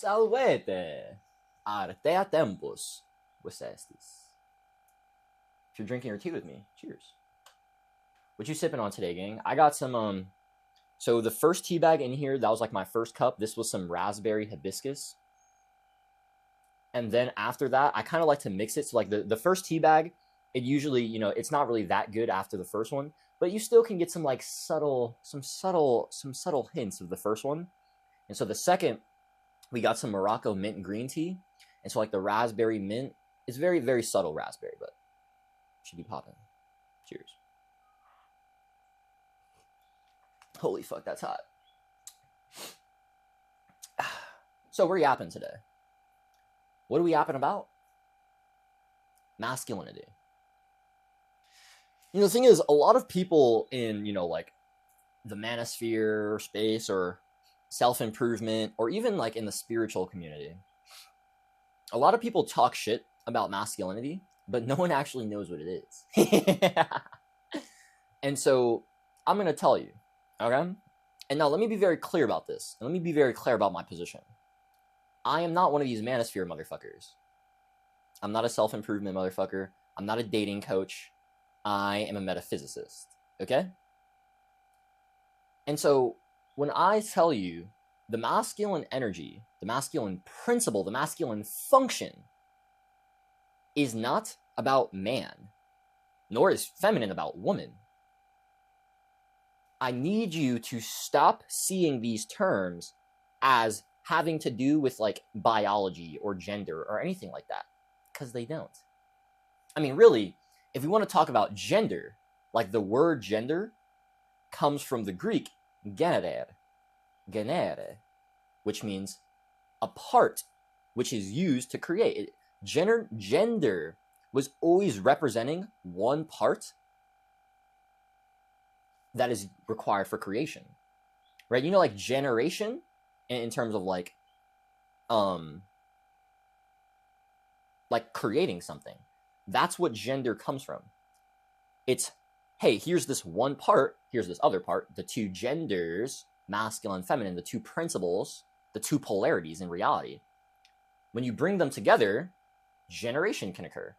Salvete, Tēa Tempus II. If you're drinking your tea with me, cheers. What you sipping on today, gang? I got some, so the first tea bag in here, that was like my first cup. This was some raspberry hibiscus. And then after that, I kind of like to mix it. So like the first tea bag, it usually, you know, it's not really that good after the first one, but you still can get some like subtle hints of the first one. And so the second, we got some Morocco mint green tea. And so like the raspberry mint is very, very subtle raspberry, but should be popping. Cheers. Holy fuck, that's hot. So we're yapping today. What are we yapping about? Masculinity. You know, the thing is, a lot of people in, you know, like the manosphere space or self-improvement or even like in the spiritual community, a lot of people talk shit about masculinity, but no one actually knows what it is. And so I'm going to tell you, okay? And now let me be very clear about this. And let me be very clear about my position. I am not one of these manosphere motherfuckers. I'm not a self-improvement motherfucker. I'm not a dating coach. I am a metaphysicist, okay? And so when I tell you the masculine energy, the masculine principle, the masculine function is not about man, nor is feminine about woman, I need you to stop seeing these terms as having to do with like biology or gender or anything like that, because they don't. I mean, really, if we want to talk about gender, like the word gender comes from the Greek genere, which means a part, which is used to create. Gender was always representing one part that is required for creation, right? You know, like generation in terms of like creating something. That's what gender comes from. It's, hey, here's this one part, here's this other part, the two genders, masculine and feminine, the two principles, the two polarities in reality. When you bring them together, generation can occur.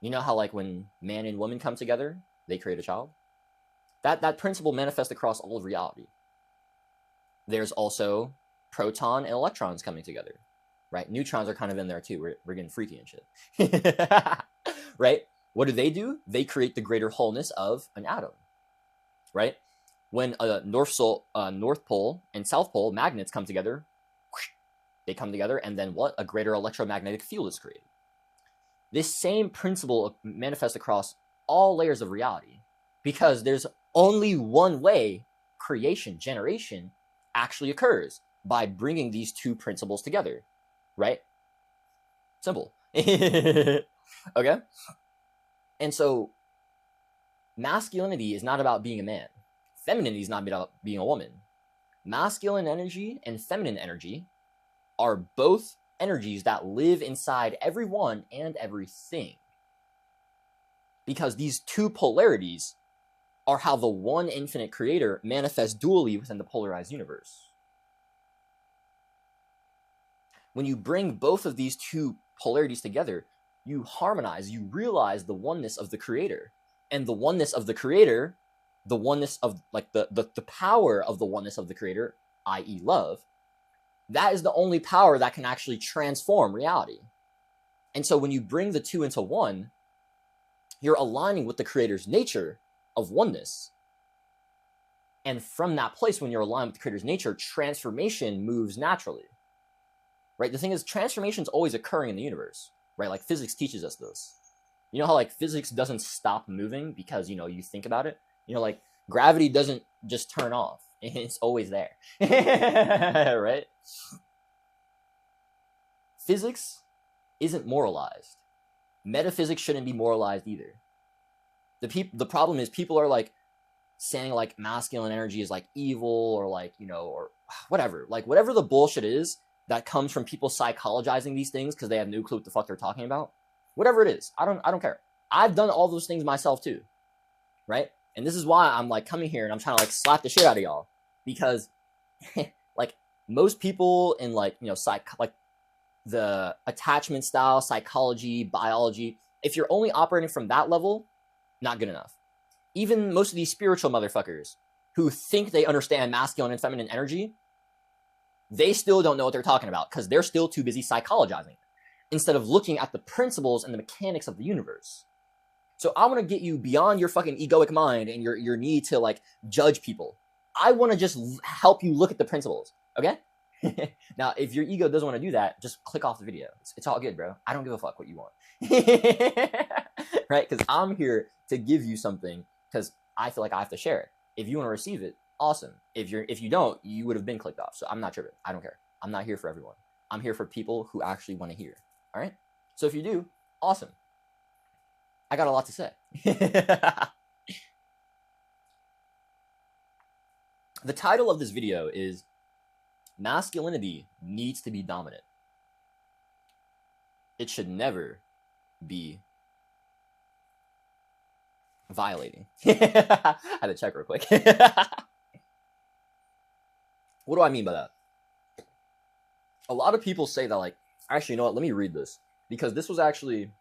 You know how like when man and woman come together, they create a child? That principle manifests across all of reality. There's also proton and electrons coming together, right? Neutrons are kind of in there too. We're getting freaky and shit. Right? What do? They create the greater wholeness of an atom, right? When a North Pole and South Pole magnets come together, they come together, and then what? A greater electromagnetic field is created. This same principle manifests across all layers of reality, because there's only one way creation, generation, actually occurs, by bringing these two principles together, right? Simple. Okay? And so masculinity is not about being a man. Femininity is not about being a woman. Masculine energy and feminine energy are both energies that live inside everyone and everything. Because these two polarities are how the one infinite creator manifests dually within the polarized universe. When you bring both of these two polarities together, you harmonize, you realize the oneness of the creator. And the oneness of the creator, the oneness of like the power of the oneness of the creator, i.e. love, that is the only power that can actually transform reality. And so when you bring the two into one, you're aligning with the creator's nature of oneness. And from that place, when you're aligned with the creator's nature, transformation moves naturally. Right? The thing is, transformation is always occurring in the universe, right? Like physics teaches us this. You know how like physics doesn't stop moving because, you know, you think about it? You know, like gravity doesn't just turn off. It's always there. Right? Physics isn't moralized. Metaphysics shouldn't be moralized either. The problem is people are like saying like masculine energy is like evil or like, you know, or whatever. Like whatever the bullshit is that comes from people psychologizing these things because they have no clue what the fuck they're talking about. Whatever it is, I don't care. I've done all those things myself too, right? And this is why I'm like coming here and I'm trying to like slap the shit out of y'all, because like most people in like, you know, like the attachment style, psychology, biology, if you're only operating from that level, not good enough. Even most of these spiritual motherfuckers who think they understand masculine and feminine energy, they still don't know what they're talking about because they're still too busy psychologizing instead of looking at the principles and the mechanics of the universe. So I want to get you beyond your fucking egoic mind and your need to like judge people. I want to just help you look at the principles, okay? Now, if your ego doesn't want to do that, just click off the video. It's all good, bro. I don't give a fuck what you want. Right? Because I'm here to give you something because I feel like I have to share it. If you want to receive it, awesome. If you don't, you would have been clicked off. So I'm not tripping. I don't care. I'm not here for everyone. I'm here for people who actually want to hear. All right? So if you do, awesome. I got a lot to say. The title of this video is Masculinity Needs to be Dominant. It should never be violating. I had to check real quick. What do I mean by that? A lot of people say that, like, actually, you know what? Let me read this, because this was actually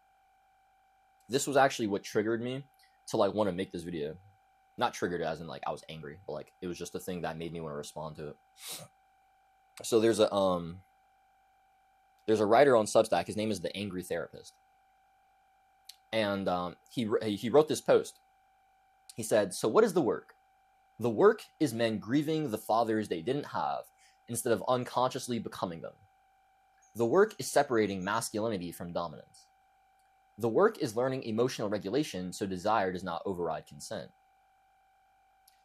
what triggered me to like want to make this video. Not triggered as in like I was angry, but like it was just a thing that made me want to respond to it. So there's a writer on Substack. His name is The Angry Therapist, and he wrote this post. He said, "So what is the work? The work is men grieving the fathers they didn't have instead of unconsciously becoming them. The work is separating masculinity from dominance. The work is learning emotional regulation so desire does not override consent.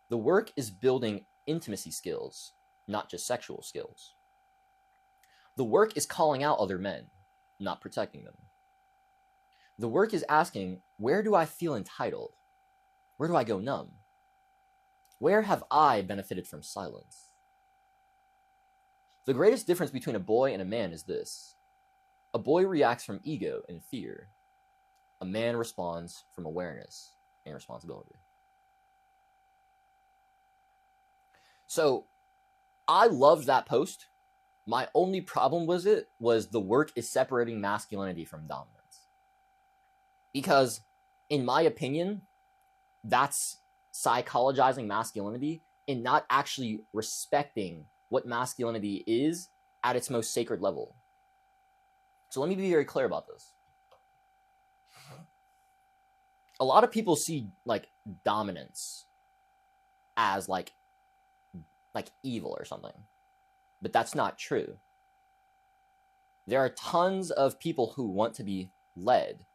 The work is building intimacy skills, not just sexual skills. The work is calling out other men, not protecting them. The work is asking, where do I feel entitled? Where do I go numb? Where have I benefited from silence? The greatest difference between a boy and a man is this. A boy reacts from ego and fear. A man responds from awareness and responsibility." So I loved that post. My only problem was the work is separating masculinity from dominance. Because in my opinion, that's psychologizing masculinity and not actually respecting what masculinity is at its most sacred level. So let me be very clear about this. A lot of people see like dominance as like evil or something, but that's not true. There are tons of people who want to be led,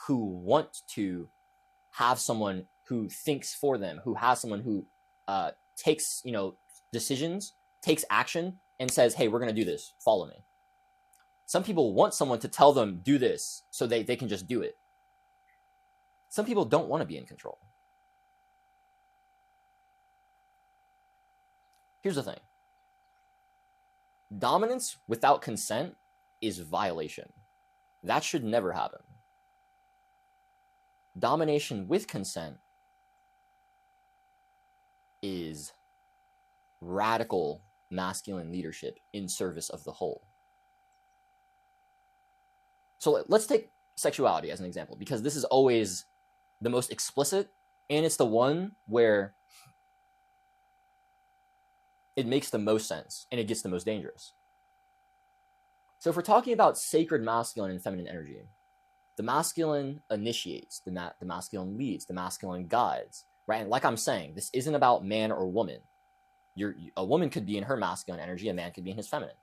who want to have someone who thinks for them, who has someone who takes, you know, decisions, takes action, and says, hey, we're going to do this, follow me. Some people want someone to tell them, do this, so they can just do it. Some people don't want to be in control. Here's the thing. Dominance without consent is violation. That should never happen. Domination with consent is radical masculine leadership in service of the whole. So let's take sexuality as an example, because this is always the most explicit, and it's the one where it makes the most sense and it gets the most dangerous. So if we're talking about sacred masculine and feminine energy, the masculine initiates, the masculine leads, the masculine guides, right? And like I'm saying, this isn't about man or woman. A woman could be in her masculine energy, a man could be in his feminine,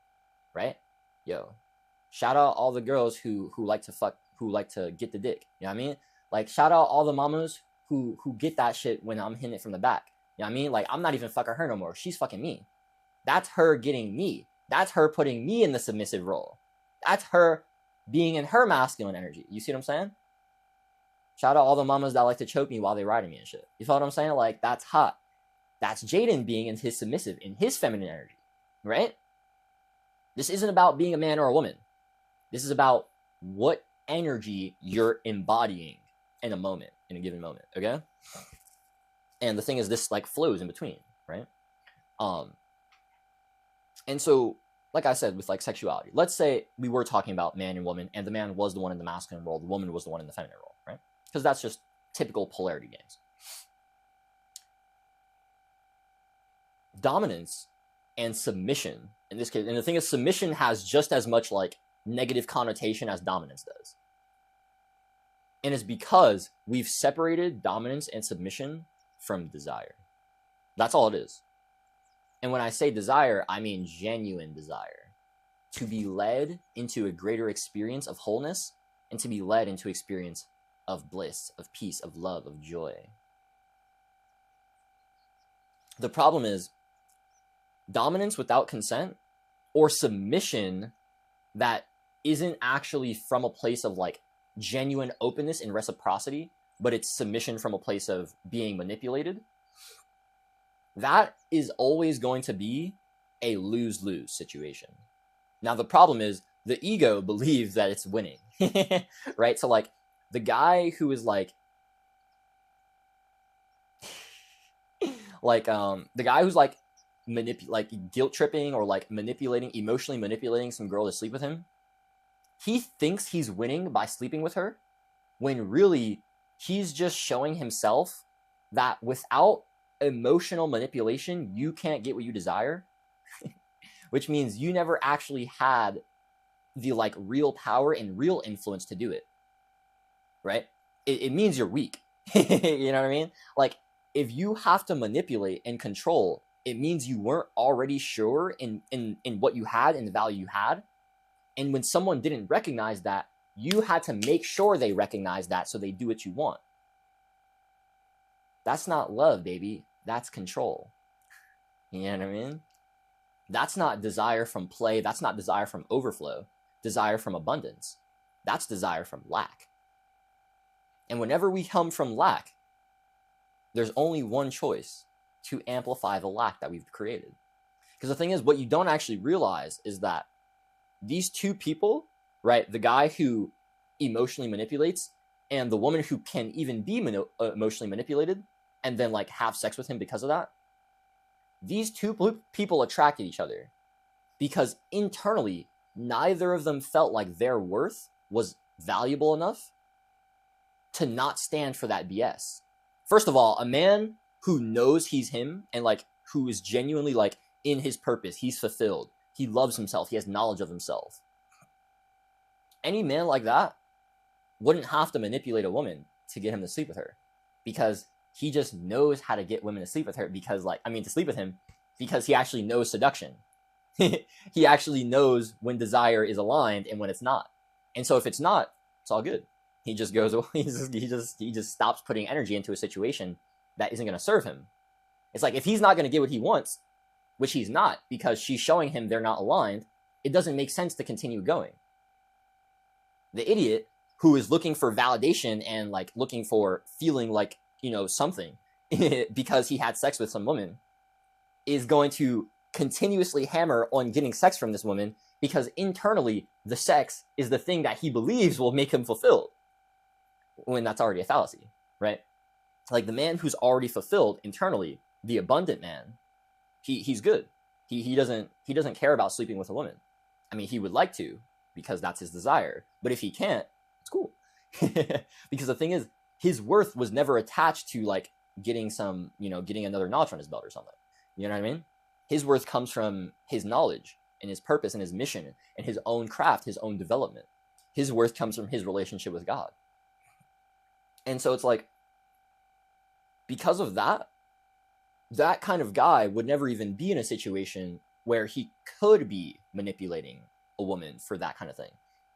right? Yo, shout out all the girls who like to fuck, who like to get the dick. You know what I mean? Like, shout out all the mamas who get that shit when I'm hitting it from the back. You know what I mean? Like, I'm not even fucking her no more. She's fucking me. That's her getting me. That's her putting me in the submissive role. That's her being in her masculine energy. You see what I'm saying? Shout out all the mamas that like to choke me while they riding me and shit. You feel what I'm saying? Like, that's hot. That's Jaden being in his submissive, in his feminine energy, right? This isn't about being a man or a woman. This is about what energy you're embodying in a moment, in a given moment, okay? And the thing is, this like flows in between, right? And so like I said, with like sexuality, let's say we were talking about man and woman, and the man was the one in the masculine role, the woman was the one in the feminine role, right? Because that's just typical polarity games. Dominance and submission in this case, and the thing is, submission has just as much like negative connotation as dominance does. And it's because we've separated dominance and submission from desire. That's all it is. And when I say desire, I mean genuine desire. To be led into a greater experience of wholeness, and to be led into experience of bliss, of peace, of love, of joy. The problem is dominance without consent, or submission that isn't actually from a place of like genuine openness and reciprocity, but it's submission from a place of being manipulated. That is always going to be a lose-lose situation. Now, the problem is the ego believes that it's winning, right? So like the guy who is like the guy who's like guilt tripping or like emotionally manipulating some girl to sleep with him, he thinks he's winning by sleeping with her, when really he's just showing himself that without emotional manipulation, you can't get what you desire, which means you never actually had the like real power and real influence to do it, right? It means you're weak. You know what I mean? Like, if you have to manipulate and control, it means you weren't already sure in what you had and the value you had. And when someone didn't recognize that, you had to make sure they recognize that so they do what you want. That's not love, baby. That's control. You know what I mean? That's not desire from play. That's not desire from overflow. Desire from abundance. That's desire from lack. And whenever we come from lack, there's only one choice: to amplify the lack that we've created. Because the thing is, what you don't actually realize is that these two people, right, the guy who emotionally manipulates and the woman who can even be emotionally manipulated and then like have sex with him because of that, these two people attracted each other because internally neither of them felt like their worth was valuable enough to not stand for that BS. First of all, a man who knows he's him and like who is genuinely like in his purpose, he's fulfilled, he loves himself, he has knowledge of himself. Any man like that wouldn't have to manipulate a woman to get him to sleep with her, because he just knows how to get women to sleep with her, because to sleep with him, because he actually knows seduction. He actually knows when desire is aligned and when it's not. And so if it's not, it's all good. He just goes away. He just stops putting energy into a situation that isn't going to serve him. It's like, if he's not going to get what he wants, which he's not, because she's showing him they're not aligned, it doesn't make sense to continue going. The idiot who is looking for validation and like looking for feeling like, something because he had sex with some woman is going to continuously hammer on getting sex from this woman, because internally the sex is the thing that he believes will make him fulfilled, when that's already a fallacy, right? Like, the man who's already fulfilled internally, the abundant man, he's good. He doesn't care about sleeping with a woman. I mean, he would like to, because that's his desire. But if he can't, it's cool. Because the thing is, his worth was never attached to like getting another notch on his belt or something. You know what I mean? His worth comes from his knowledge and his purpose and his mission and his own craft, his own development. His worth comes from his relationship with God. And so it's like, because of that, that kind of guy would never even be in a situation where he could be manipulating a woman for that kind of thing,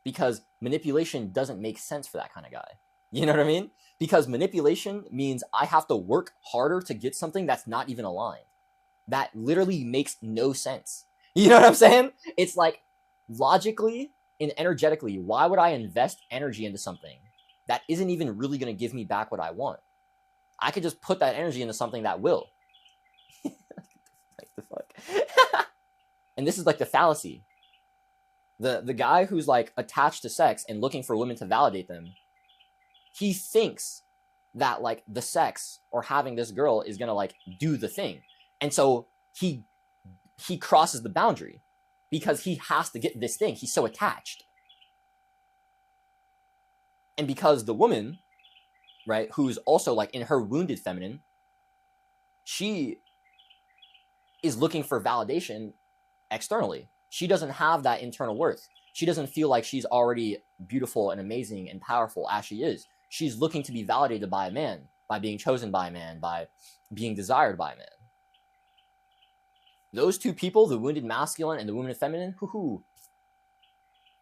because manipulation doesn't make sense for that kind of guy. You know what I mean? Because manipulation means I have to work harder to get something that's not even aligned. That literally makes no sense. You know what I'm saying? It's like, logically and energetically, why would I invest energy into something that isn't even really going to give me back what I want? I could just put that energy into something that will. Like the fuck? And this is like the fallacy. The guy who's like attached to sex and looking for women to validate them, he thinks that like the sex or having this girl is gonna like do the thing. And so he crosses the boundary. because he has to get this thing. He's so attached. And because the woman, right, who's also like in her wounded feminine, she is looking for validation externally. She doesn't have that internal worth. She doesn't feel like she's already beautiful and amazing and powerful as she is. She's looking to be validated by a man, by being chosen by a man, by being desired by a man. Those two people, the wounded masculine and the wounded feminine,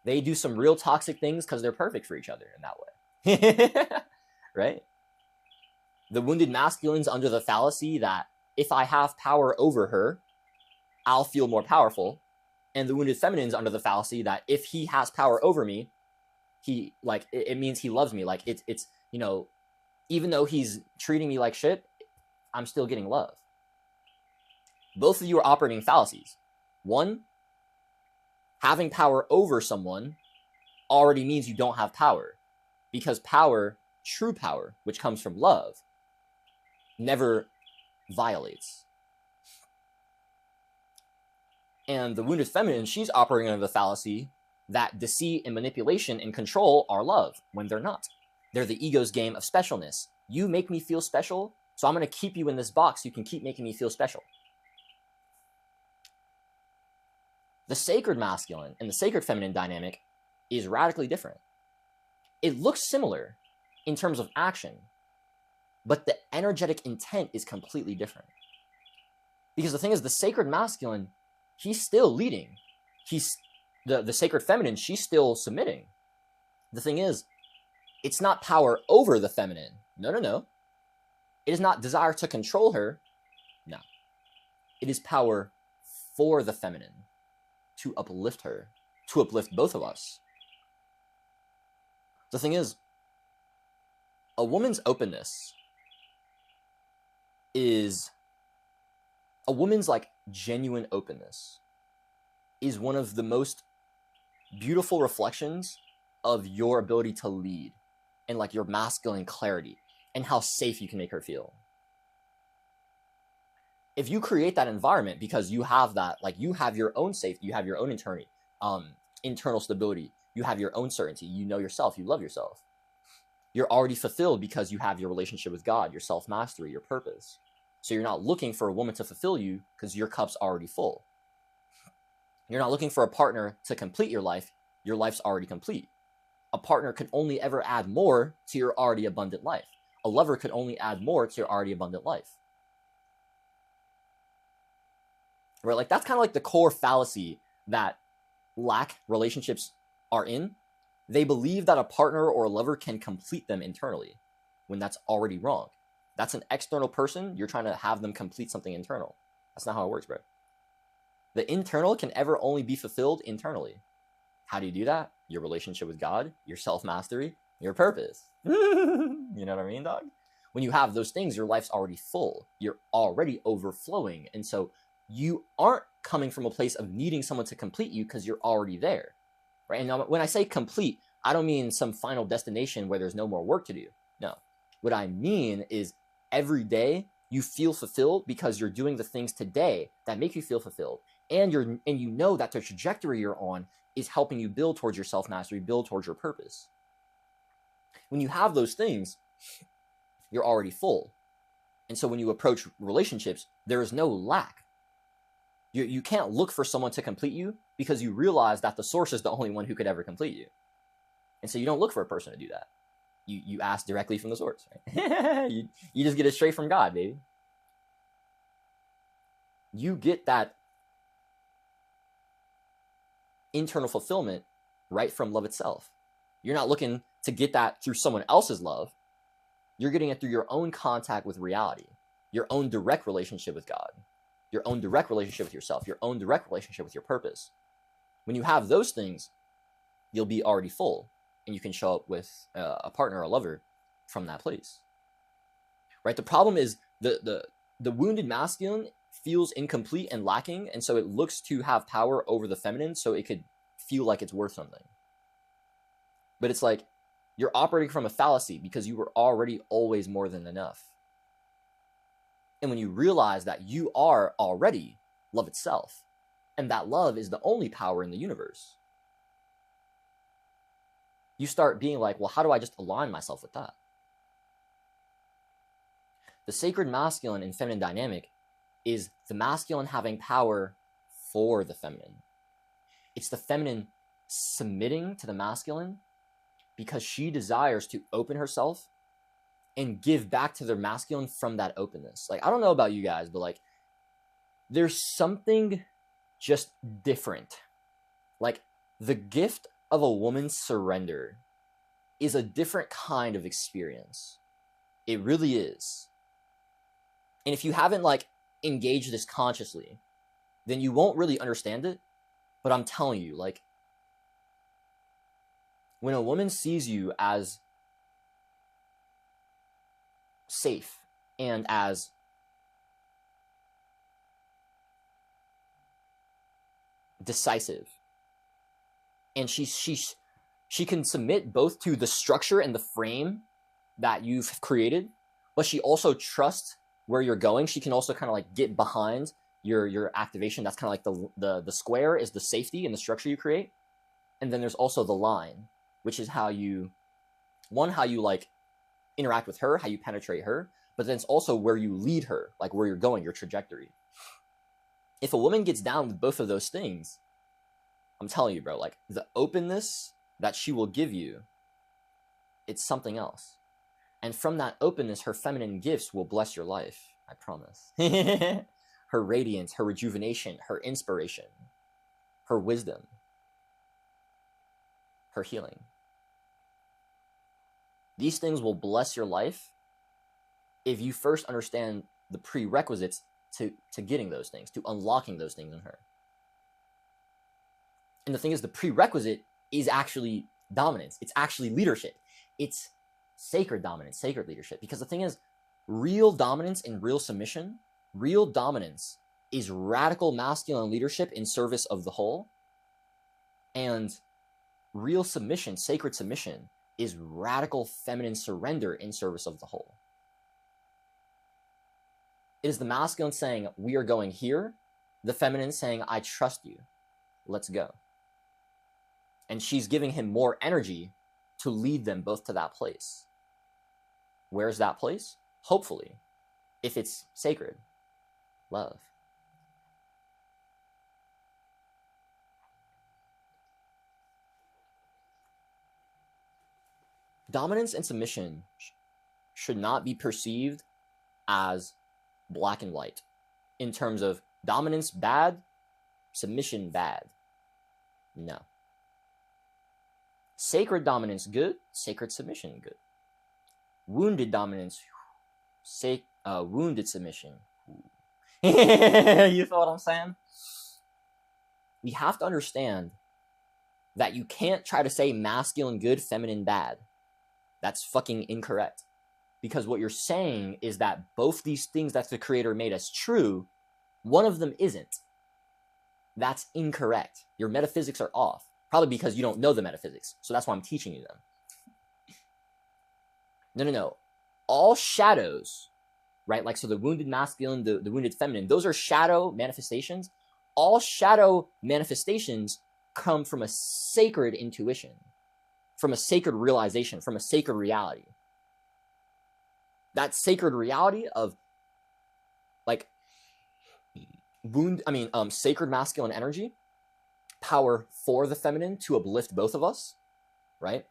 they do some real toxic things because they're perfect for each other in that way. Right? The wounded masculine's under the fallacy that if I have power over her, I'll feel more powerful. And the wounded feminine's under the fallacy that if he has power over me, he like it means he loves me. Like it's you know, even though he's treating me like shit, I'm still getting love. Both of you are operating fallacies. One, having power over someone already means you don't have power, because power, true power, which comes from love, never violates. And the wounded feminine, she's operating under the fallacy that deceit and manipulation and control are love, when they're not. They're the ego's game of specialness. You make me feel special, so I'm going to keep you in this box so you can keep making me feel special. The sacred masculine and the sacred feminine dynamic is radically different. It looks similar in terms of action, but the energetic intent is completely different. Because the thing is, the sacred masculine, he's still leading. He's the sacred feminine, she's still submitting. The thing is, it's not power over the feminine. No. It is not desire to control her. No. It is power for the feminine, to uplift her, to uplift both of us. The thing is, a woman's openness is, a woman's like genuine openness is one of the most beautiful reflections of your ability to lead and like your masculine clarity and how safe you can make her feel. If you create that environment because you have that, like you have your own safety, you have your own internal stability, you have your own certainty, you know yourself, you love yourself. You're already fulfilled because you have your relationship with God, your self-mastery, your purpose. So you're not looking for a woman to fulfill you because your cup's already full. You're not looking for a partner to complete your life's already complete. A partner can only ever add more to your already abundant life. A lover could only add more to your already abundant life. Right? Like that's kind of like the core fallacy that lack relationships are in. They believe that a partner or a lover can complete them internally, when that's already wrong. That's an external person. You're trying to have them complete something internal. That's not how it works, bro. The internal can ever only be fulfilled internally. How do you do that? Your relationship with God, your self-mastery, your purpose. You know what I mean, dog? When you have those things, your life's already full. You're already overflowing. And so you aren't coming from a place of needing someone to complete you because you're already there. Right? And now, when I say complete, I don't mean some final destination where there's no more work to do. No. What I mean is every day you feel fulfilled because you're doing the things today that make you feel fulfilled. And you know that the trajectory you're on is helping you build towards your self-mastery, build towards your purpose. When you have those things, you're already full. And so when you approach relationships, there is no lack. You can't look for someone to complete you because you realize that the source is the only one who could ever complete you. And so you don't look for a person to do that. You ask directly from the source. Right? you just get it straight from God, baby. You get that internal fulfillment right from love itself. You're not looking to get that through someone else's love. You're getting it through your own contact with reality, your own direct relationship with God, your own direct relationship with yourself, your own direct relationship with your purpose. When you have those things, you'll be already full, and you can show up with a partner or a lover from that place. Right? The problem is the wounded masculine feels incomplete and lacking, and so it looks to have power over the feminine so it could feel like it's worth something. But it's like you're operating from a fallacy because you were already always more than enough. And when you realize that you are already love itself, And that love is the only power in the universe. You start being like, well, how do I just align myself with that? The sacred masculine and feminine dynamic is the masculine having power for the feminine. It's the feminine submitting to the masculine because she desires to open herself and give back to their masculine from that openness. Like, I don't know about you guys, but like, there's something just different. Like, the gift of a woman's surrender is a different kind of experience. It really is. And if you haven't like engaged this consciously, then you won't really understand it. But I'm telling you, like, when a woman sees you as safe and as decisive, and she can submit both to the structure and the frame that you've created, but she also trusts where you're going. She can also kind of like get behind your activation. That's kind of like the square is the safety and the structure you create. And then there's also the line, which is how you like interact with her, how you penetrate her, but then it's also where you lead her, like where you're going, your trajectory. If a woman gets down with both of those things, I'm telling you, bro, like the openness that she will give you, it's something else. And from that openness, her feminine gifts will bless your life. I promise. Her radiance, her rejuvenation, her inspiration, her wisdom, her healing. These things will bless your life if you first understand the prerequisites to getting those things, to unlocking those things in her. And the thing is, the prerequisite is actually dominance. It's actually leadership. It's sacred dominance, sacred leadership. Because the thing is, real dominance and real submission, real dominance is radical masculine leadership in service of the whole. And real submission, sacred submission, is radical feminine surrender in service of the whole. It is the masculine saying, we are going here. The feminine saying, I trust you. Let's go. And she's giving him more energy to lead them both to that place. Where's that place? Hopefully, if it's sacred, love. Dominance and submission should not be perceived as black and white in terms of dominance bad, submission bad. No. Sacred dominance good, sacred submission good. Wounded dominance, wounded submission. You feel what I'm saying? We have to understand that you can't try to say masculine good, feminine bad. That's fucking incorrect. Because what you're saying is that both these things that the creator made us true, one of them isn't. That's incorrect. Your metaphysics are off. Probably because you don't know the metaphysics. So that's why I'm teaching you them. No. All shadows, right? Like, so the wounded masculine, the wounded feminine, those are shadow manifestations. All shadow manifestations come from a sacred intuition, from a sacred realization, from a sacred reality. That sacred reality of like sacred masculine energy, power for the feminine to uplift both of us, right?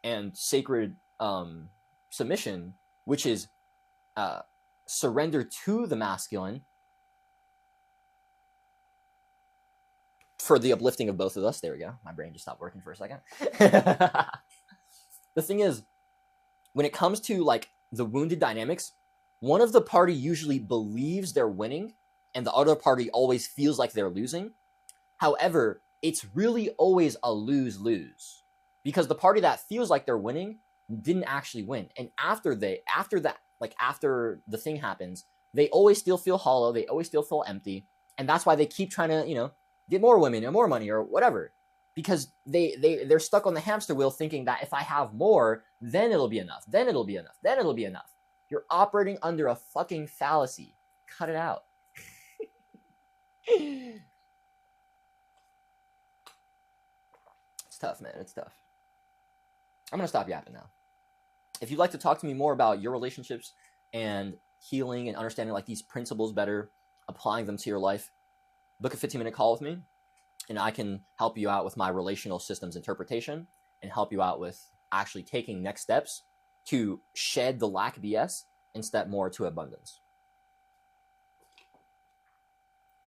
And sacred submission, which is surrender to the masculine for the uplifting of both of us. There we go. My brain just stopped working for a second. The thing is, when it comes to like the wounded dynamics, one of the party usually believes they're winning and the other party always feels like they're losing. However, it's really always a lose-lose because the party that feels like they're winning didn't actually win. And after the thing happens, they always still feel hollow. They always still feel empty. And that's why they keep trying to, get more women and more money or whatever, because they're stuck on the hamster wheel thinking that if I have more, then it'll be enough. Then it'll be enough. Then it'll be enough. You're operating under a fucking fallacy. Cut it out. It's tough, man. It's tough. I'm going to stop yapping now. If you'd like to talk to me more about your relationships and healing and understanding like these principles better, applying them to your life, book a 15-minute call with me, and I can help you out with my relational systems interpretation and help you out with actually taking next steps to shed the lack BS and step more to abundance.